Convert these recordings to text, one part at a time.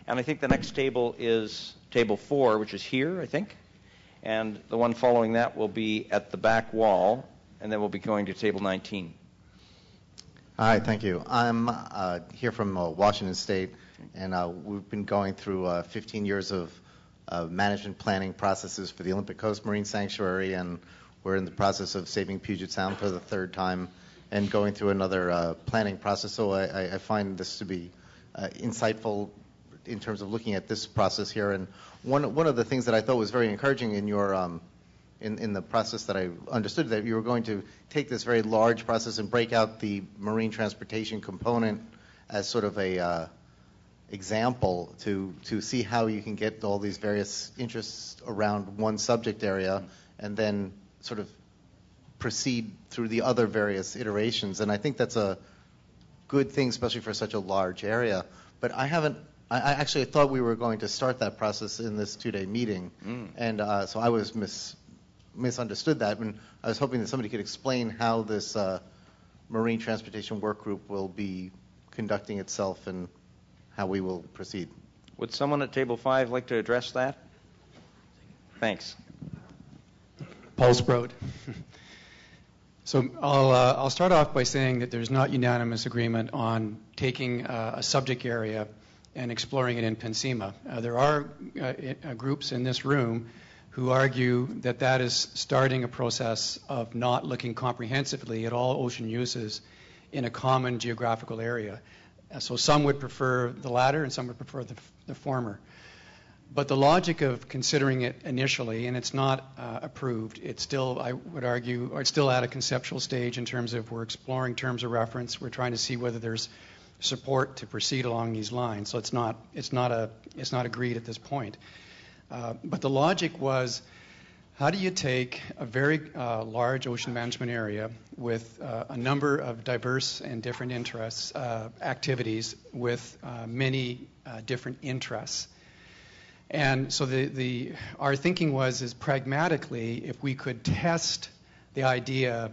And I think the next table is table 4, which is here, I think. And the one following that will be at the back wall, and then we'll be going to table 19. Hi, thank you. I'm here from Washington State, and we've been going through 15 years of management planning processes for the Olympic Coast Marine Sanctuary, and we're in the process of saving Puget Sound for the third time and going through another planning process. So I find this to be insightful in terms of looking at this process here. And one of the things that I thought was very encouraging in your in the process that I understood, that you were going to take this very large process and break out the marine transportation component as sort of a example to see how you can get all these various interests around one subject area and then sort of proceed through the other various iterations. And I think that's a good thing, especially for such a large area. But I actually thought we were going to start that process in this 2-day meeting. And so I was misunderstood that. And I was hoping that somebody could explain how this Marine Transportation Work Group will be conducting itself and how we will proceed. Would someone at table 5 like to address that? Thanks. Paul Sprout. So I'll start off by saying that there's not unanimous agreement on taking a subject area and exploring it in PNCIMA. There are groups in this room who argue that that is starting a process of not looking comprehensively at all ocean uses in a common geographical area. So some would prefer the latter and some would prefer the former. But the logic of considering it initially, and it's not approved, it's still, I would argue, or it's still at a conceptual stage in terms of we're exploring terms of reference. We're trying to see whether there's support to proceed along these lines. So it's not agreed at this point. But the logic was, how do you take a very large ocean management area with a number of diverse and different interests, activities with many different interests? And so our thinking is pragmatically, if we could test the idea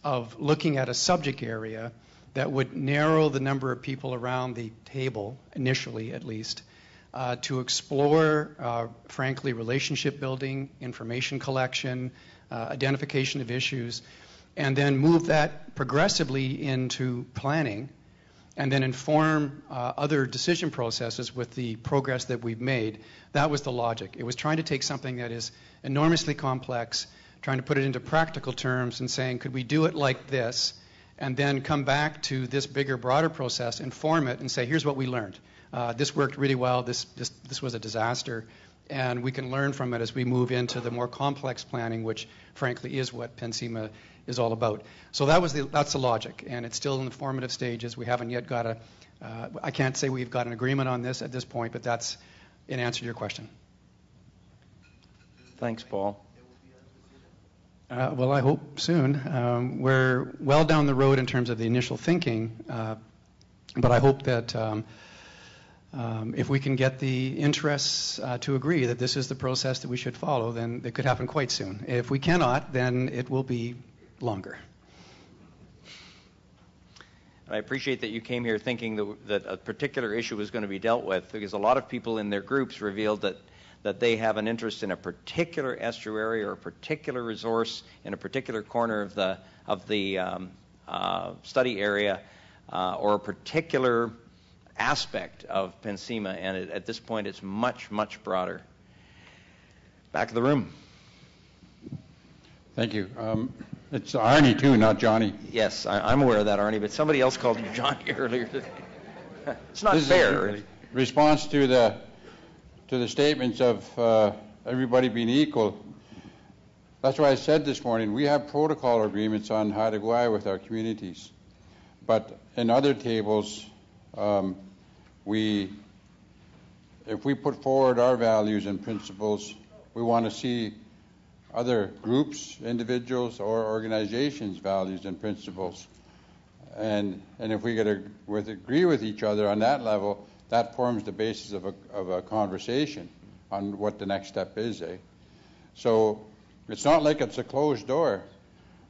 of looking at a subject area that would narrow the number of people around the table, initially at least, to explore, frankly, relationship building, information collection, identification of issues, and then move that progressively into planning, and then inform other decision processes with the progress that we've made. That was the logic. It was trying to take something that is enormously complex, trying to put it into practical terms and saying, could we do it like this, and then come back to this bigger, broader process, inform it, and say, here's what we learned. This worked really well. This was a disaster. And we can learn from it as we move into the more complex planning, which, frankly, is what PNCIMA is all about. So that's the logic, and it's still in the formative stages. We haven't yet got I can't say we've got an agreement on this at this point, but that's in answer to your question. Thanks, Paul. Well, I hope soon. We're well down the road in terms of the initial thinking, but I hope that if we can get the interests to agree that this is the process that we should follow, then it could happen quite soon. If we cannot, then it will be longer. I appreciate that you came here thinking that a particular issue was going to be dealt with, because a lot of people in their groups revealed that they have an interest in a particular estuary or a particular resource in a particular corner of the study area or a particular aspect of PNCIMA, and at this point it's much, much broader. Back of the room. Thank you. It's Arnie too, not Johnny. Yes, I'm aware of that, Arnie, but somebody else called you Johnny earlier today. It's not this fair. Is response to the statements of everybody being equal. That's why I said this morning, we have protocol agreements on how to go out with our communities. But in other tables, if we put forward our values and principles, we want to see other groups, individuals, or organizations' values and principles. And if we agree with each other on that level, that forms the basis of a conversation on what the next step is. So it's not like it's a closed door,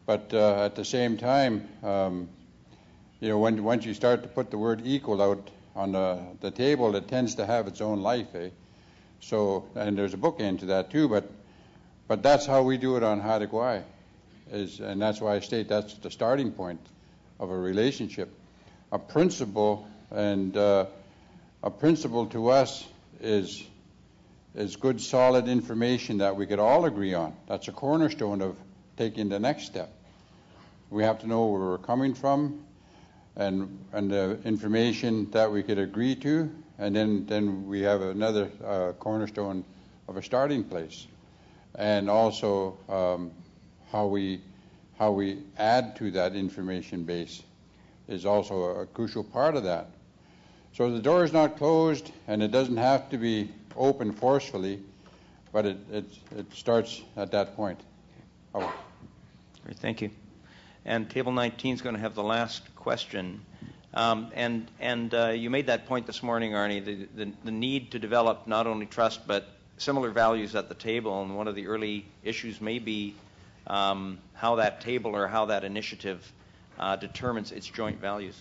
but at the same time, once you start to put the word equal out, on the table, it tends to have its own life, eh? So, and there's a bookend to that too, but that's how we do it on Haida Gwaii, and that's why I state that's the starting point of a relationship. A principle, and a principle to us is good, solid information that we could all agree on. That's a cornerstone of taking the next step. We have to know where we're coming from, and the information that we could agree to, and then we have another cornerstone of a starting place, and also how we add to that information base is also a crucial part of that. So the door is not closed, and it doesn't have to be open forcefully, but it starts at that point. Oh. Great, thank you. And Table 19 is going to have the last question. And you made that point this morning, Arnie, the need to develop not only trust but similar values at the table. And one of the early issues may be how that table or how that initiative determines its joint values.